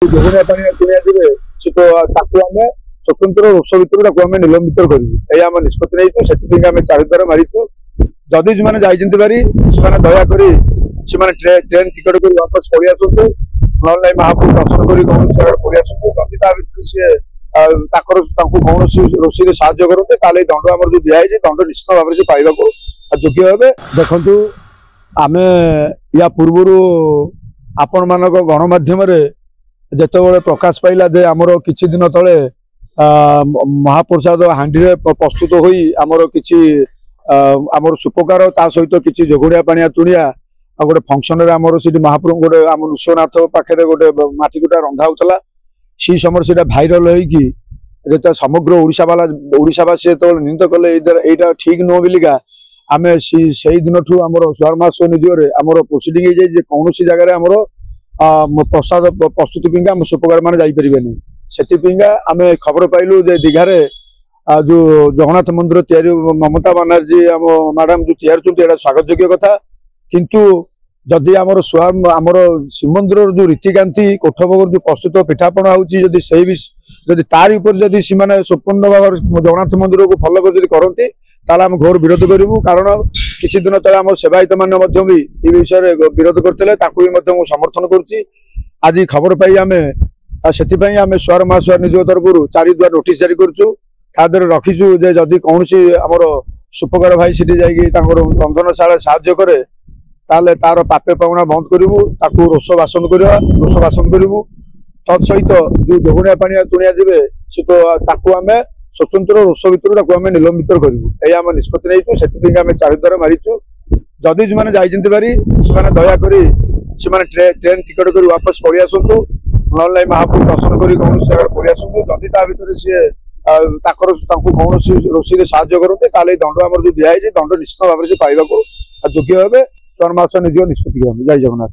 ଯୋଜନା ପାଣି କିଣାଯିବେ ସେ ତ ତାକୁ ଆମେ ସ୍ୱତନ୍ତ୍ର ରୋଷ ଭିତରୁ ତାକୁ ଆମେ ନିଲମ୍ବିତ କରିବୁ। ଏହା ଆମ ନିଷ୍ପତ୍ତି ନେଇଛୁ। ସେଥିପାଇଁ ଆମେ ଚାରିଦ୍ୱାର ମାରିଛୁ। ଯଦି ଯେଉଁମାନେ ଯାଇଛନ୍ତି ଭାରି ସେମାନେ ଦୟାକରି ସେମାନେ ଟ୍ରେନ୍ ଟିକେଟ୍ କରି ବାପସ ପଳେଇ ଆସନ୍ତୁ, ନହେଲେ ନାଇଁ ମହାପ୍ରଭୁ ଦର୍ଶନ କରି କୌଣସି ଜାଗାରେ ପଳେଇ ଆସନ୍ତୁ। ଯଦି ତା ଭିତରେ ସିଏ ତାଙ୍କୁ କୌଣସି ରୋଷେଇରେ ସାହାଯ୍ୟ କରନ୍ତେ ତାହେଲେ ଦଣ୍ଡ ଆମର ଯୋଉ ଦିଆହେଇଛି ଦଣ୍ଡ ନିଶ୍ଚିତ ଭାବରେ ସେ ପାଇବାକୁ ଯୋଗ୍ୟ ହେବେ। ଦେଖନ୍ତୁ ଆମେ ୟା ପୂର୍ବରୁ ଆପଣମାନଙ୍କ ଗଣମାଧ୍ୟମରେ ଯେତେବେଳେ ପ୍ରକାଶ ପାଇଲା ଯେ ଆମର କିଛି ଦିନ ତଳେ ମହାପ୍ରସାଦ ହାଣ୍ଡିରେ ପ୍ରସ୍ତୁତ ହୋଇ ଆମର କିଛି ଆମର ସୁପକାର ତା ସହିତ କିଛି ଯୋଗଡ଼ିଆ ପାଣିଆ ତୁଣିଆ ଆଉ ଗୋଟେ ଫଙ୍କସନରେ ଆମର ସେଠି ମହାପ୍ରଭୁ ଗୋଟେ ଆମ ନୃସିଂହନାଥ ପାଖରେ ଗୋଟେ ମାଟି ଗୁଟା ରନ୍ଧା ହଉଥିଲା। ସେଇ ସମୟରେ ସେଇଟା ଭାଇରାଲ ହେଇକି ଯେତେବେଳେ ସମଗ୍ର ଓଡ଼ିଶାବାସୀ ଯେତେବେଳେ ନିନ୍ଦ କଲେ ଏଇଟା ଠିକ ନୁହଁ ବୋଲିକା ଆମେ ସେଇ ଦିନଠୁ ଆମର ସୁଆର ମାସ ନିଜରେ ଆମର ପ୍ରୋସିଡିଂ ହେଇଯାଇଛି ଯେ କୌଣସି ଜାଗାରେ ଆମର ପ୍ରସାଦ ପ୍ରସ୍ତୁତି ପାଇଁକା ଆମ ସୁପକାର ମାନେ ଯାଇପାରିବେନି। ସେଥିପାଇଁକା ଆମେ ଖବର ପାଇଲୁ ଯେ ଦୀଘାରେ ଯୋଉ ଜଗନ୍ନାଥ ମନ୍ଦିର ତିଆରି ମମତା ବାନାର୍ଜୀ ଆମ ମ୍ୟାଡାମ ଯୋଉ ତିଆରିଛନ୍ତି ଏଇଟା ସ୍ୱାଗତ ଯୋଗ୍ୟ କଥା। କିନ୍ତୁ ଯଦି ଆମର ଆମର ଶ୍ରୀମନ୍ଦିରର ଯୋଉ ରୀତିକାନ୍ତି କୋଠଭୋଗର ଯୋଉ ପ୍ରସ୍ତୁତ ପିଠାପଣା ହଉଛି ଯଦି ତାରି ଉପରେ ଯଦି ସେମାନେ ସମ୍ପୂର୍ଣ୍ଣ ଭାବରେ ଜଗନ୍ନାଥ ମନ୍ଦିରକୁ ଫଲୋ କରି ଯଦି କରନ୍ତି ତାହେଲେ ଆମେ ଘୋର ବିରୋଧ କରିବୁ। କାରଣ କିଛି ଦିନ ତଳେ ଆମର ସେବାୟିତ ମାନେ ମଧ୍ୟ ବି ଏ ବିଷୟରେ ବିରୋଧ କରିଥିଲେ, ତାକୁ ବି ମଧ୍ୟ ମୁଁ ସମର୍ଥନ କରୁଛି। ଆଜି ଖବର ପାଇ ଆମେ ସେଥିପାଇଁ ଆମେ ସୁଆର ମହାସୁଆର ନିଜ ତରଫରୁ 4 ଦ୍ୱାର ନୋଟିସ୍ ଜାରି କରୁଛୁ। ତା ଦେହରେ ରଖିଛୁ ଯେ ଯଦି କୌଣସି ଆମର ସୁପକାର ଭାଇ ସେଠି ଯାଇକି ତାଙ୍କର ରନ୍ଧନଶାଳାରେ ସାହାଯ୍ୟ କରେ ତାହେଲେ ତାର ପ୍ରାପ୍ୟ ପାଉଣା ବନ୍ଦ କରିବୁ, ତାକୁ ରୋଷ ବାସନ କରିବୁ। ତତ୍ ସହିତ ଯୋଉ ଯୋଗଣିଆ ପାଣିଆ ତୁଣିଆ ଯିବେ ସେ ତ ତାକୁ ଆମେ ସ୍ୱତନ୍ତ୍ର ରୋଷ ଭିତରୁ ତାକୁ ଆମେ ନିଲମ୍ବିତ କରିବୁ। ଏହା ଆମ ନିଷ୍ପତ୍ତି ନେଇଛୁ। ସେଥିପାଇଁ ଆମେ ଚାରିଦ୍ୱାର ମାରିଛୁ। ଯଦି ଯେଉଁମାନେ ଯାଇଛନ୍ତି ଭାରି ସେମାନେ ଦୟାକରି ସେମାନେ ଟ୍ରେନ୍ ଟିକେଟ୍ କରି ବାପସ ପଳେଇ ଆସନ୍ତୁ, ନହେଲେ ନାଇଁ ମହାପ୍ରଭୁ ଦର୍ଶନ କରି କୌଣସି ଜାଗାରେ ପଳେଇ ଆସନ୍ତୁ। ଯଦି ତା ଭିତରେ ସିଏ ତାଙ୍କୁ କୌଣସି ରୋଷେଇରେ ସାହାଯ୍ୟ କରନ୍ତେ ତାହେଲେ ଦଣ୍ଡ ଆମର ଯୋଉ ଦିଆହେଇଛି ଦଣ୍ଡ ନିଶ୍ଚିତ ଭାବରେ ସେ ପାଇବାକୁ ଯୋଗ୍ୟ ହେବେ। ସୁଆର ମହାସୁଆର ନିଜ ନିଷ୍ପତ୍ତି ଗ୍ରହଣ। ଜୟ ଜଗନ୍ନାଥ।